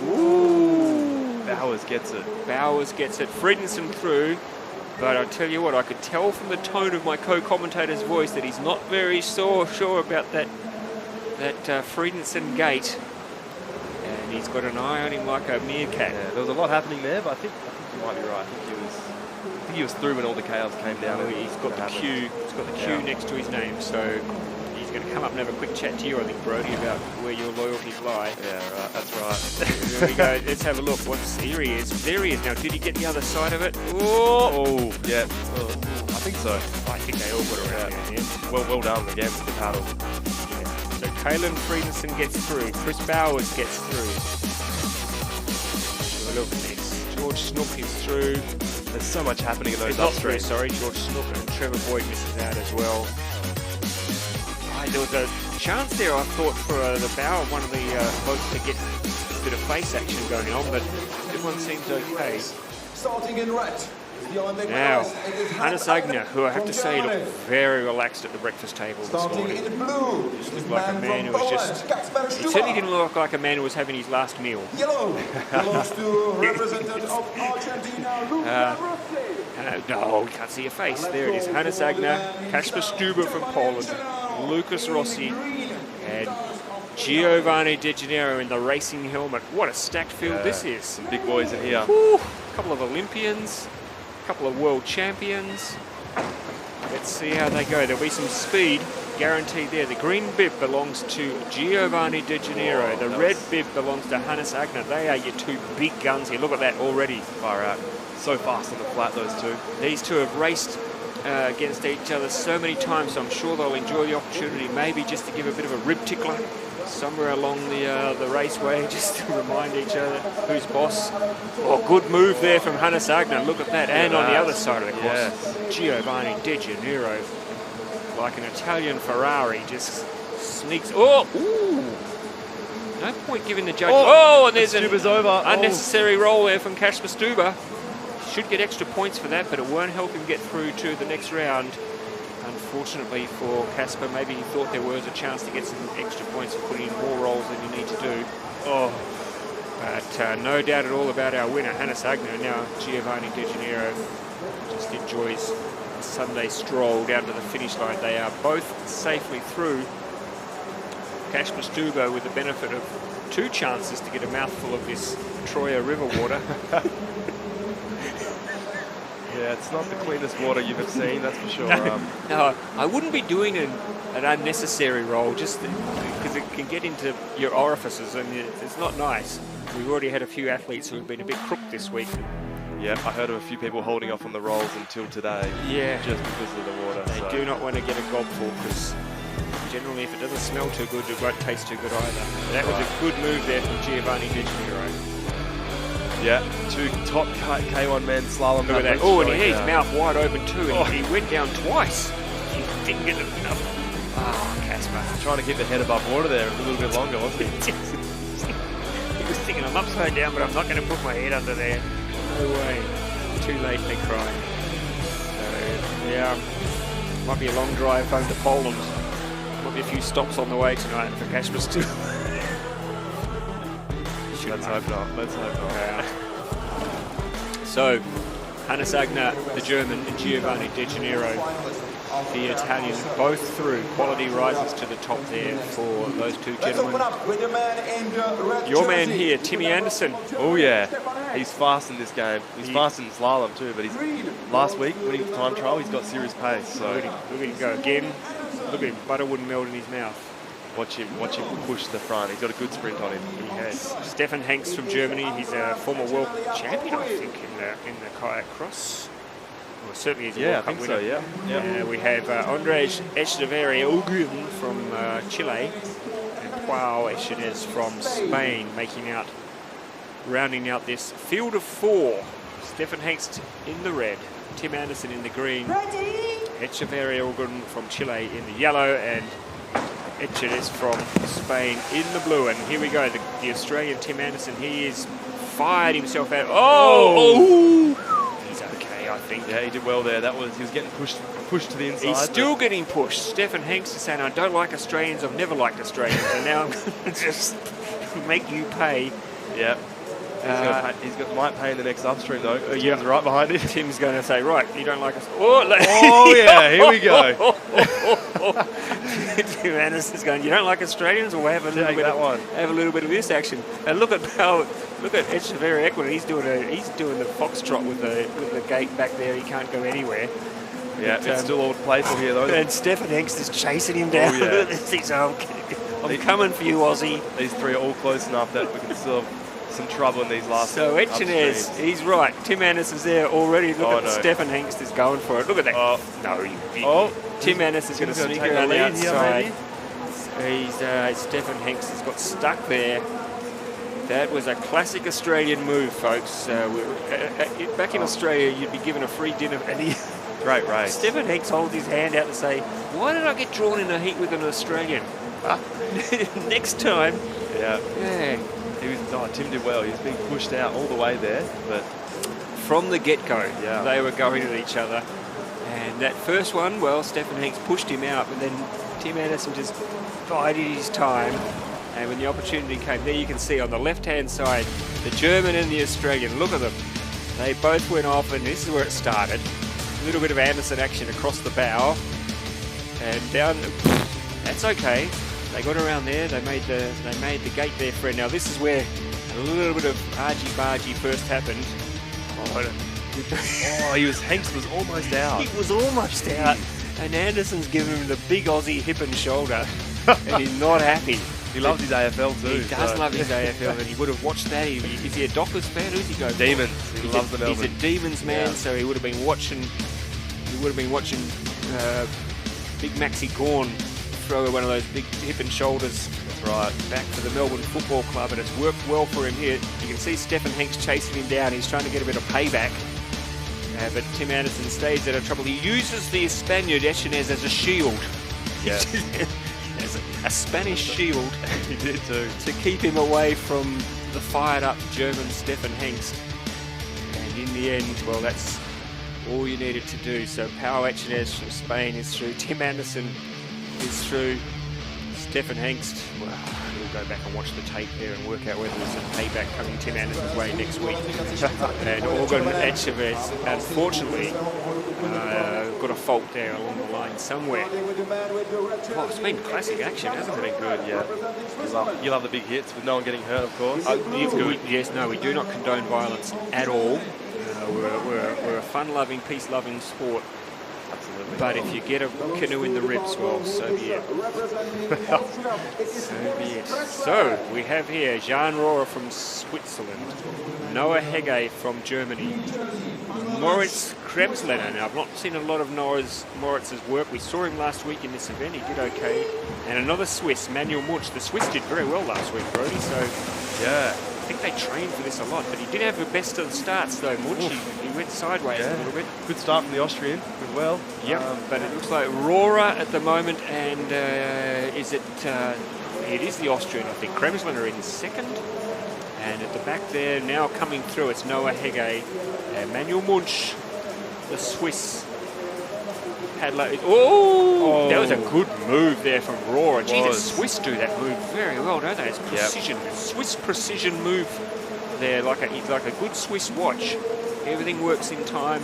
Bowers gets it. Bowers gets it. Friedensen through. But I tell you what, I could tell from the tone of my co-commentator's voice that he's not very sure about that Friedensen gate. And he's got an eye on him like a meerkat. Yeah, there was a lot happening there, but I think you might be right. I think he was through when all the chaos came down. Oh, he's got the Q. He's got the Q next to his name, so he's going to come up and have a quick chat to you, I think, Brody, about where your loyalties lie. Yeah, right. That's right. Here we go. Let's have a look. There he is. There he is. Now, did he get the other side of it? Oh, yeah. I think so. I think they all got around there. Yeah. Well done again with the paddle. Yeah. So Kalen Friedensen gets through. Chris Bowers gets through. Look at this. George Snook is through. There's so much happening in those upstream. upstreams. Sorry, George Snook and Trevor Boyd misses out as well. There was a chance there, I thought, for the Bauer, one of the boats to get a bit of face action going on, but everyone seems okay. Starting in red. Now, Hannes Agner, who I have to say looked very relaxed at the breakfast table this morning. In blue. Just looked like a man who was just... He certainly didn't look like a man who was having his last meal. Yellow belongs to representative of Argentina, Luca Rossi. No, we can't see your face. There it is. Hannes Agner, Kasper Stuber from Poland, Lucas Rossi, and Giovanni De Gennaro in the racing helmet. What a stacked field this is. Some big boys in here. Whew, a couple of Olympians, a couple of world champions. Let's see how they go. There'll be some speed guaranteed there. The green bib belongs to Giovanni De Gennaro. The red bib belongs to Hannes Agner. They are your two big guns here. Look at that already. Far out. So fast on the flat, those two. These two have raced against each other so many times, so I'm sure they'll enjoy the opportunity, maybe just to give a bit of a rib tickler somewhere along the raceway, just to remind each other who's boss. Oh, good move there from Hannes Agner. Look at that. And on the other side of the course, Giovanni De Gennaro, like an Italian Ferrari, just sneaks. Oh, ooh. No point giving the judge. Oh, and there's an unnecessary roll there from Kasper Stuber. Should get extra points for that, but it won't help him get through to the next round. Unfortunately for Kasper, maybe he thought there was a chance to get some extra points for putting in more rolls than you need to do. But no doubt at all about our winner, Hannes Agner. Now Giovanni De Gennaro just enjoys a Sunday stroll down to the finish line. They are both safely through. Kasper Stuber with the benefit of 2 chances to get a mouthful of this Troya river water. Yeah, it's not the cleanest water you've ever seen, that's for sure. No, I wouldn't be doing an unnecessary roll just because it can get into your orifices and it's not nice. We've already had a few athletes who have been a bit crooked this week. Yeah, I heard of a few people holding off on the rolls until today. Yeah. Just because of the water. They do not want to get a gobful because generally if it doesn't smell too good, it won't taste too good either. But that was a good move there from Giovanni De Gennaro. Yeah, 2 top K1 men slalom. Look at that. Oh, and his mouth wide open too, and he went down twice. He didn't get enough. Oh, Kasper. Trying to keep the head above water there a little bit longer, wasn't he? He was thinking, I'm upside down, but I'm not going to put my head under there. No way. Too late, they cried. So, yeah, might be a long drive home to Poland. Might be a few stops on the way tonight for Kasper too. Let's hope not. Let's hope not. Yeah. So, Hannes Agner, the German, and Giovanni De Gennaro, the Italian, both through. Quality rises to the top there for those 2 gentlemen. Your man here, Timmy Anderson. Oh yeah, he's fast in this game. He's fast in slalom too, but last week winning the time trial, he's got serious pace. So look at him go again. Look at him, butter wouldn't melt in his mouth. Watch him push the front. He's got a good sprint on him. He has. Stefan Hanks from Germany. He's a former world champion, I think, in the kayak cross. Well, certainly he's a World Cup winner. So, yeah. We have Andres Echeverria from Chile and Pau Echenes from Spain, rounding out this field of 4. Stefan Hanks in the red, Tim Anderson in the green, Echeverria from Chile in the yellow, and Echenes from Spain in the blue. And here we go, the Australian Tim Anderson, he is fired himself out. He's okay, I think. Yeah, he did well there. He was getting pushed to the inside. He's still getting pushed. Stefan Hanks is saying, I don't like Australians, I've never liked Australians, and now I'm going to just make you pay. Yeah. Might pay in the next upstream though. Tim's right behind him. Tim's going to say, right, you don't like us. Oh yeah, here we go. Tim Anderson's going, you don't like Australians? Well, have a little bit of this action. And look at Echeverry Equity. He's doing the foxtrot with the gate back there. He can't go anywhere. Yeah, it's still all playful here though. And Stefan Hengst is chasing him down. Oh, yeah. He's, I'm coming for you, Aussie. These three are all close enough that we can still have some trouble in these last. So Echenez, he's right. Tim Anderson's there already. Look at Stefan Hengst is going for it. Look at that. Tim Anderson is going to sneak around the outside. Stefan Hengst has got stuck there. That was a classic Australian move, folks. Back in Australia, you'd be given a free dinner, and great race. Stefan Hengst holds his hand out to say, "Why did I get drawn in a heat with an Australian?" Next time. Yeah. Tim did well. He was being pushed out all the way there, but from the get-go, they were going at each other. And that first one, well, Stefan Hengst pushed him out, but then Tim Anderson just bided his time. And when the opportunity came, there you can see on the left-hand side, the German and the Australian. Look at them. They both went off, and this is where it started. A little bit of Anderson action across the bow. And down. That's okay. They got around there. They made the gate there, Fred. Now this is where a little bit of argy-bargy first happened. Hengst was almost out. He was almost out. And Anderson's given him the big Aussie hip and shoulder. And he's not happy. He loves his AFL too. He does love his AFL, and he would have watched that. Is he a Dockers fan? Who's he going? Demons. He loves the Melbourne. He's a Demons man, so he would have been watching. Big Maxi Gawn throw one of those big hip and shoulders. That's right. Back for the Melbourne Football Club, and it's worked well for him here. You can see Stefan Hengst chasing him down. He's trying to get a bit of payback. But Tim Anderson stays out of trouble. He uses the Spaniard Echenez as a shield. Yeah. As a Spanish shield. He did too. To keep him away from the fired-up German Stefan Hengst. And in the end, well, that's all you needed to do. So Pau Echenez from Spain is through. Tim Anderson is through. Stefan Hengst, well, we'll go back and watch the tape there and work out whether there's some payback coming Tim Anderson's way next week. And Organ Echenez, unfortunately, got a fault there along the line somewhere. Well, it's been classic action, hasn't it? It's been good, yeah. You love the big hits with no one getting hurt, of course. We do not condone violence at all. We're a fun-loving, peace-loving sport. Absolutely. But if you get a canoe in the ribs, well, so be it. So be it. So we have here Jan Rohrer from Switzerland, Noah Hegge from Germany, Moritz Kremslener. Now, I've not seen a lot of Moritz's work. We saw him last week in this event. He did okay. And another Swiss, Manuel Munch. The Swiss did very well last week, Brody. So yeah. I think they trained for this a lot, but he did have the best of the starts though, Munch. He went sideways a little bit. Good start from the Austrian as well. Yep, but it looks like Rohrer at the moment, and it is the Austrian, I think. Kremslener in second, and at the back there, now coming through, it's Noah Hegge and Manuel Munch, the Swiss paddler. Oh, that was a good move there from Rohrer. Gee, the Swiss do that move very well, don't they? It's precision, Swiss precision move there, like a good Swiss watch. Everything works in time.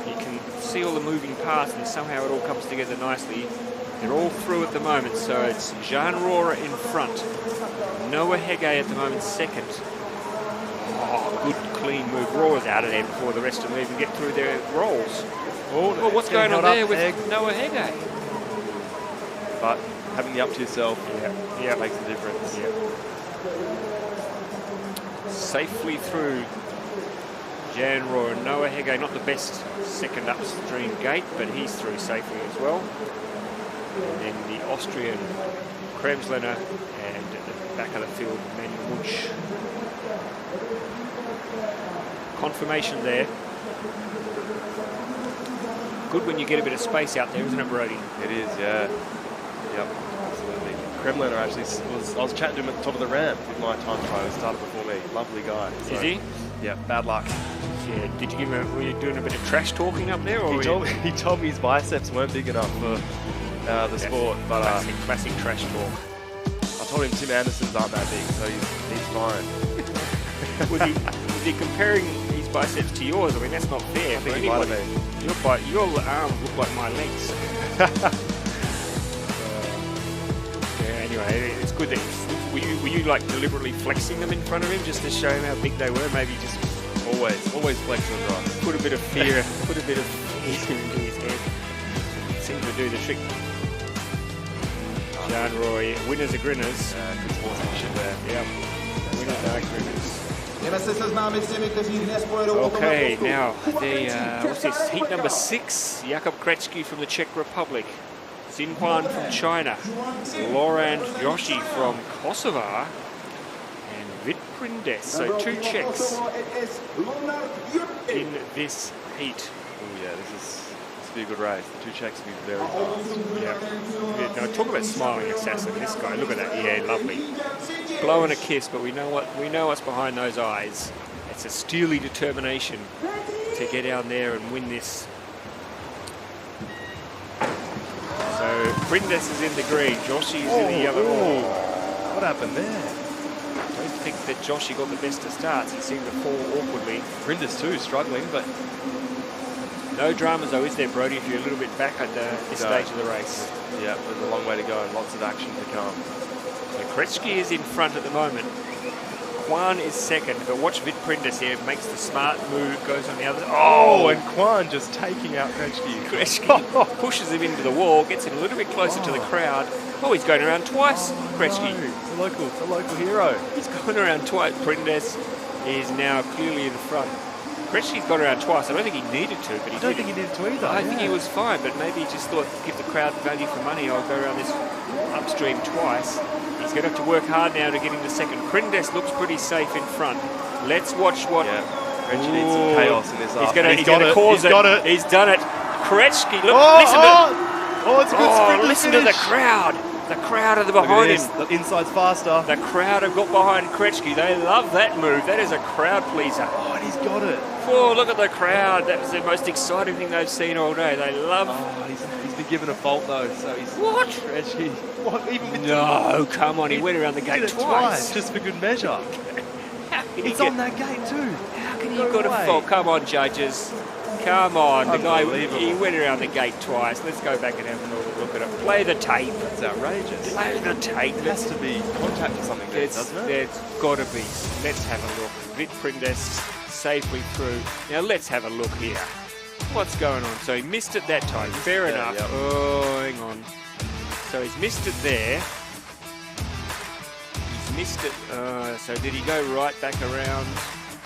You can see all the moving parts, and somehow it all comes together nicely. They're all through at the moment, so it's Jan Rohrer in front. Noah Hegge at the moment second. Oh, good clean move. Rohrer's out of there before the rest of them even get through their rolls. Oh, what's going on there with Noah Hegge? But having the up to yourself makes a difference. Yeah. Safely through Jan Rohrer. Noah Hegge, not the best second upstream gate, but he's through safely as well. And then the Austrian Kremslener, and at the back of the field, Manuel Munch. Confirmation there. Good when you get a bit of space out there, isn't it, Brody? It is, yeah. Yep, absolutely. Kremliner actually I was chatting to him at the top of the ramp with my time trial. He started before me. Lovely guy. So, is he? Yeah, bad luck. Yeah, did you give him were you doing a bit of trash talking up there? Or he told me his biceps weren't big enough for the sport. But classic trash talk. I told him Tim Anderson's aren't that big, so he's fine. Was he comparing his biceps to yours? I mean, that's not fair for anybody. Your arms look like my legs. Anyway, it's good that were you like deliberately flexing them in front of him just to show him how big they were? Maybe just always flex them right. Put a bit of fear into his head. Seems to do the trick. John Roy, winners are grinners. Good sportsmanship there. Yep. Winners are grinners. Okay, now what's this? Heat number 6. Jakub Krečky from the Czech Republic. Xinhuan from China. Laurent Joshi from Kosovo. And Vit Prindes. So 2 Czechs in this heat. Oh yeah, this will be a good race. The 2 Czechs will be very fast. Yeah. Now, talk about smiling assassin. This guy, look at that. Yeah, lovely. Blowing a kiss, but we know what's behind those eyes. It's a steely determination to get down there and win this. So Prindes is in the green, Joshi is in the yellow. What happened there? I don't think that Joshi got the best of starts. He seemed to fall awkwardly. Prindes too, struggling, but no dramas though, is there, Brody, if you're a little bit back at this stage of the race? Yeah, there's a long way to go and lots of action to come. So Krečky is in front at the moment. Kwan is second, but watch Vit Prindes here, makes the smart move, goes on the other. Oh, and Kwan just taking out Krečky. Krečky pushes him into the wall, gets him a little bit closer to the crowd. Oh, he's going around twice, Krečky. No, the local hero. He's gone around twice. Prindes is now clearly in front. Krečky's gone around twice. I don't think he needed to, but I don't think he needed to either. I think he was fine, but maybe he just thought, give the crowd value for money, I'll go around this upstream twice. He's going to have to work hard now to get into second. Prindes looks pretty safe in front. Let's watch what... Yeah, Krečky needs some chaos in this He's going to cause it. He's done it. Krečky, look, it's a good sprint. Listen to the crowd. The crowd are behind him. The inside's faster. The crowd have got behind Krečky. They love that move. That is a crowd pleaser. Oh, and he's got it. Oh, look at the crowd. That was the most exciting thing they've seen all day. They love... Oh, he's been given a fault, though. So he's... What? Krečky. What? Even No, come on. He went around the gate twice. Just for good measure. It's on that gate, too. How can you got a fault? Come on, judges. Come on. The guy, he went around the gate twice. Let's go back and have another look at it. Play the tape. That's outrageous. Play the tape. There has to be contact or something there, doesn't it? There's got to be. Let's have a look. Vit Prindes safely through. Now let's have a look here. What's going on? So he missed it that time. Fair enough. Yep. Oh, hang on. So he's missed it there. He's missed it. So did he go right back around?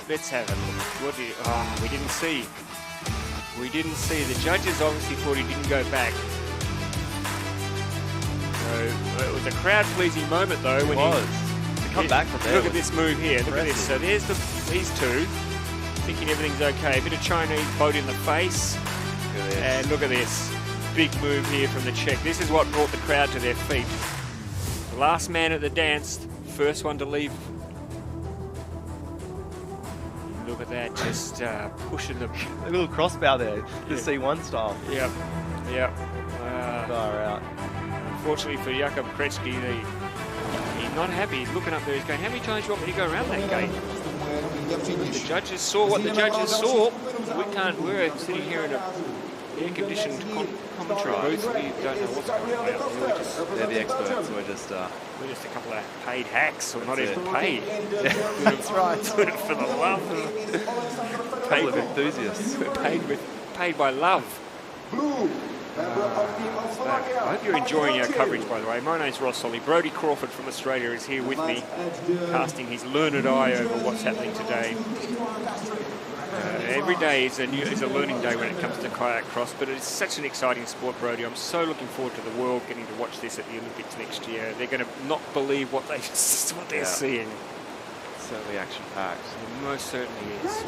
Let's have a look. What did he, we didn't see. We didn't see. The judges obviously thought he didn't go back. So it was a crowd-pleasing moment, though. When to come back from there. Look at this move here. Look at this. So there's these two, thinking everything's okay. A bit of Chinese boat in the face. And look at this. Big move here from the Czech. This is what brought the crowd to their feet. Last man at the dance, first one to leave. Look at that, just pushing the... A little crossbow there, the C1 style. Yep. Far out. Unfortunately for Jakub Krečky, he's not happy. He's looking up there, he's going, how many times do you want me to go around that gate? The judges saw what the judges saw. We're sitting here in a air-conditioned commentary booth. We don't know what's going on. They're the experts. We're just a couple of paid hacks, or not even paid. That's right. Doing it for the love of paid enthusiasts. Paid by love. I hope you're enjoying our coverage, by the way. My name's Ross Solly. Brodie Crawford from Australia is here with me, casting his learned eye over what's happening today. Every day is a learning day when it comes to kayak cross, but it's such an exciting sport, Brodie. I'm so looking forward to the world getting to watch this at the Olympics next year. They're going to not believe what they're seeing. Certainly action-packed. It most certainly is.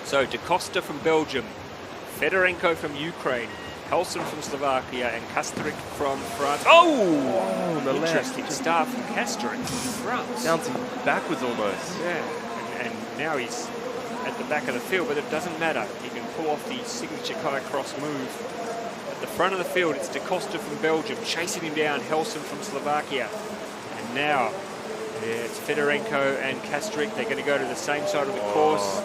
So, Da Costa from Belgium, Fedorenko from Ukraine, Helsen from Slovakia, and Kasterik from France. Oh, interesting start from Kasterik from France. Bouncing backwards almost. Yeah, and now he's at the back of the field, but it doesn't matter. He can pull off the signature kayak cross move. At the front of the field, it's Da Costa from Belgium, chasing him down, Helsen from Slovakia. And now Yeah, it's Fedorenko and Kastrick. They're going to go to the same side of the course.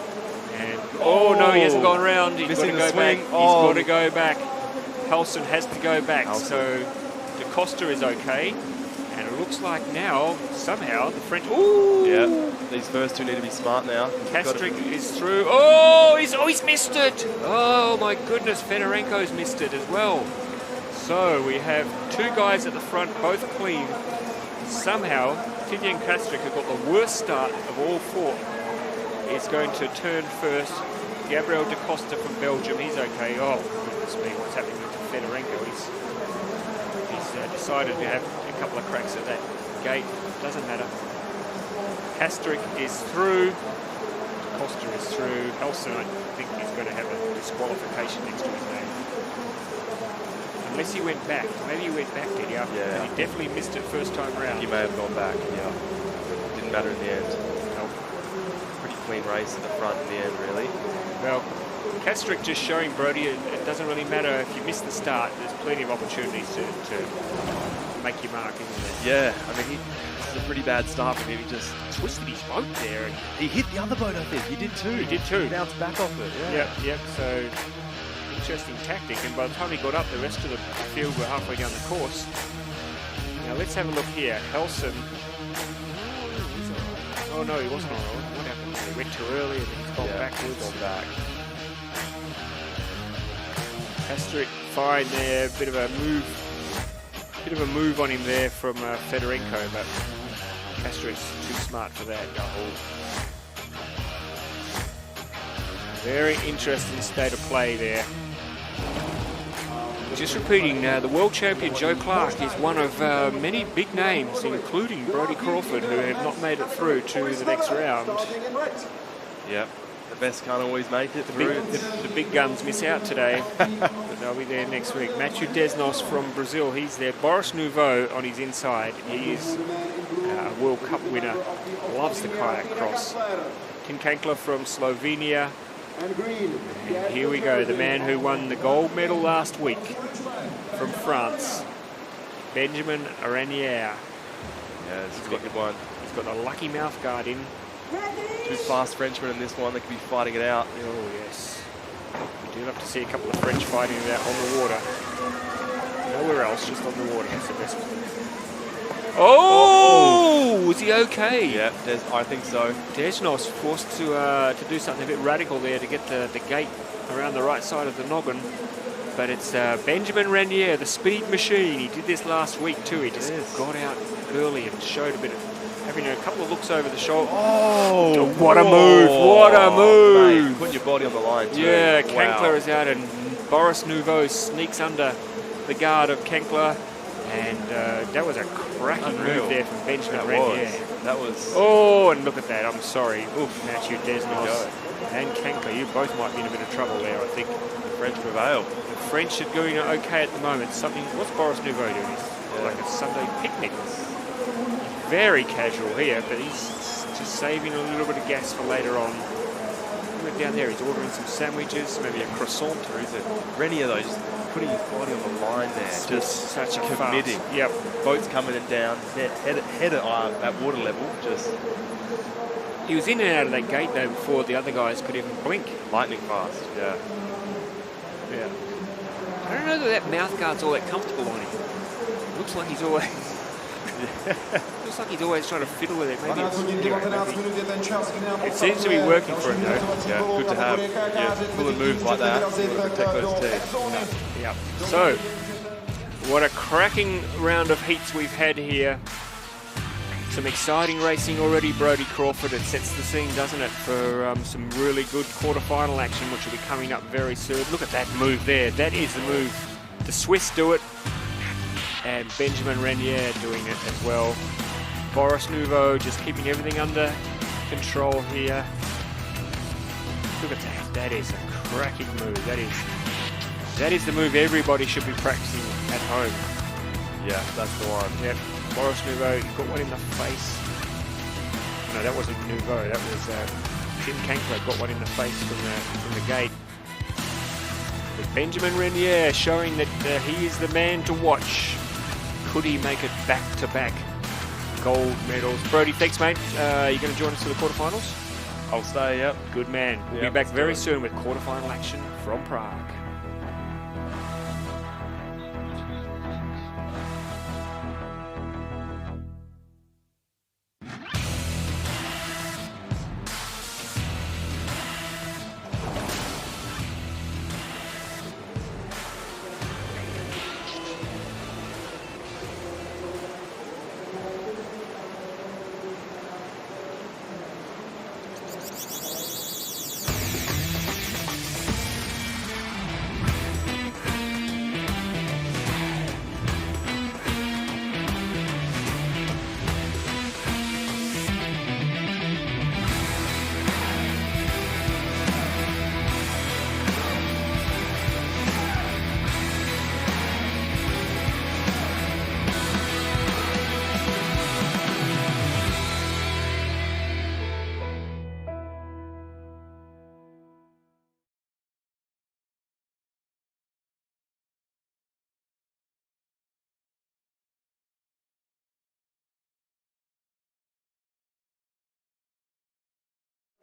And no, he hasn't gone around. He's got to go back. He's got to go back. Helson has to go back. So Da Costa is okay. And it looks like now, somehow, the French... Ooh! Yeah, these first two need to be smart now. Kastrick is through. Oh, he's missed it. Oh, my goodness. Fedorenko's missed it as well. So we have two guys at the front, both clean. Somehow, Tinian Kastrick, who got the worst start of all four, is going to turn first. Gabriel Da Costa from Belgium, he's okay. Oh, goodness me, what's happening to Fedorenko? He's decided to have a couple of cracks at that gate. Doesn't matter. Kastrick is through. Da Costa is through. Helson, I think he's going to have a disqualification next to his name. Unless he went back. Maybe he went back, did he? Yeah. He definitely missed it first time round. He may have gone back, yeah. Didn't matter in the end. Nope. Pretty clean race at the front in the end, really. Well, Kastrick just showing Brody it doesn't really matter if you miss the start. There's plenty of opportunities to make your mark, isn't there? Yeah, I mean, this is a pretty bad start for him. He just Twisted his boat there. And he hit the other boat, I think. He did too. He did too. He bounced back off it, yeah. Yep. So, interesting tactic. And by the time he got up, the rest of the field were halfway down the course. Now, let's have a look here. Helson. Oh, no, he wasn't all right. What happened? He went too early and he's gone backwards. He's gone back. Kastrick fine there, bit of a move on him there from Fedorenko, but Kastrick's too smart for that. Very interesting state of play there. Just repeating, the world champion Joe Clark is one of many big names, including Brodie Crawford, who have not made it through to the next round. Yep. The best can't always make it through. The big guns miss out today, but they'll be there next week. Mathieu Desnos from Brazil, he's there. Boris Nouveau on his inside. He is a World Cup winner, loves the kayak cross. Tim Kankler from Slovenia. And here we go, the man who won the gold medal last week from France, Benjamin Raniere. Yeah, this is a good one. He's got the lucky mouth guard in. Two fast Frenchmen in this one, they could be fighting it out. Oh, yes. We do love to see a couple of French fighting it out on the water. Nowhere else, just on the water. That's the best one. Oh! Was he okay? Yeah, I think so. Desnos forced to do something a bit radical there to get the gate around the right side of the noggin. But it's Benjamin Raniere, the speed machine. He did this last week too. He just got out early and showed a bit of having a couple of looks over the shoulder. Oh, what a move! What a move! Mate, putting your body on the line too. Yeah, wow. Kankler is out and Boris Nouveau sneaks under the guard of Kankler. And that was a cracking move there from Benjamin Raniere. That was... Oh, and look at that. I'm sorry. Oof, Mathieu Desnos and Kankler, you both might be in a bit of trouble there, I think. The French prevail. The French are doing okay at the moment. What's Boris Nouveau doing? He's like a Sunday picnic. Very casual here, but he's just saving a little bit of gas for later on. Look down there, he's ordering some sandwiches, maybe a croissant. Or is it Raniere though, just putting his body on the line there. Just such a committing. Fast. Yep. Boats coming and down, head at water level, just... He was in and out of that gate though before the other guys could even blink. Lightning fast, yeah. Yeah. I don't know that mouth guard's all that comfortable on him. Looks like he's always... Looks like he's always trying to fiddle with it. Maybe it seems to be working for him though. Yeah, good to have full of moves like that. Protect those teeth. Yeah. So, what a cracking round of heats we've had here. Some exciting racing already, Brodie Crawford. It sets the scene, doesn't it, for some really good quarterfinal action, which will be coming up very soon. Look at that move there. That is the move. The Swiss do it. And Benjamin Raniere doing it as well. Boris Nouveau just keeping everything under control here. Look at that. That is a cracking move. That is the move everybody should be practicing at home. Yeah, that's the one. Yep. Boris Nouveau got one in the face. No, that wasn't Nouveau. That was Tim Kankler got one in the face from the gate. But Benjamin Raniere showing that he is the man to watch. Could he make it back to back? gold medals. Brody, thanks, mate. You're going to join us for the quarterfinals? I'll stay, yep. Good man. We'll be Yep, back let's do very it. soon with quarterfinal action from Prague.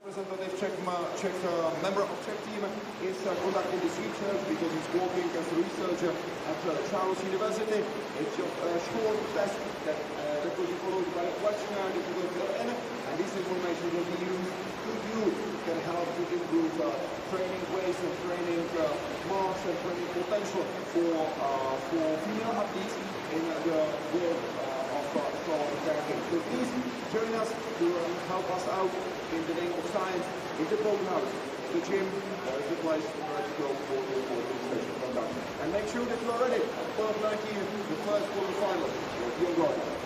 Representative Czech member of Czech team is conducting this research because he's working as a researcher at Charles University. It's a short test that will be followed by a questionnaire that you will fill in, and this information will be used to you. Can help to improve training ways and training marks and training potential for female athletes in the world of Slalom-Kayaking. So please join us to help us out in the name of science in the boat house, the gym, is the place where to go for the station conduct. And make sure that you are ready for 12:19, the first quarterfinal. You're going.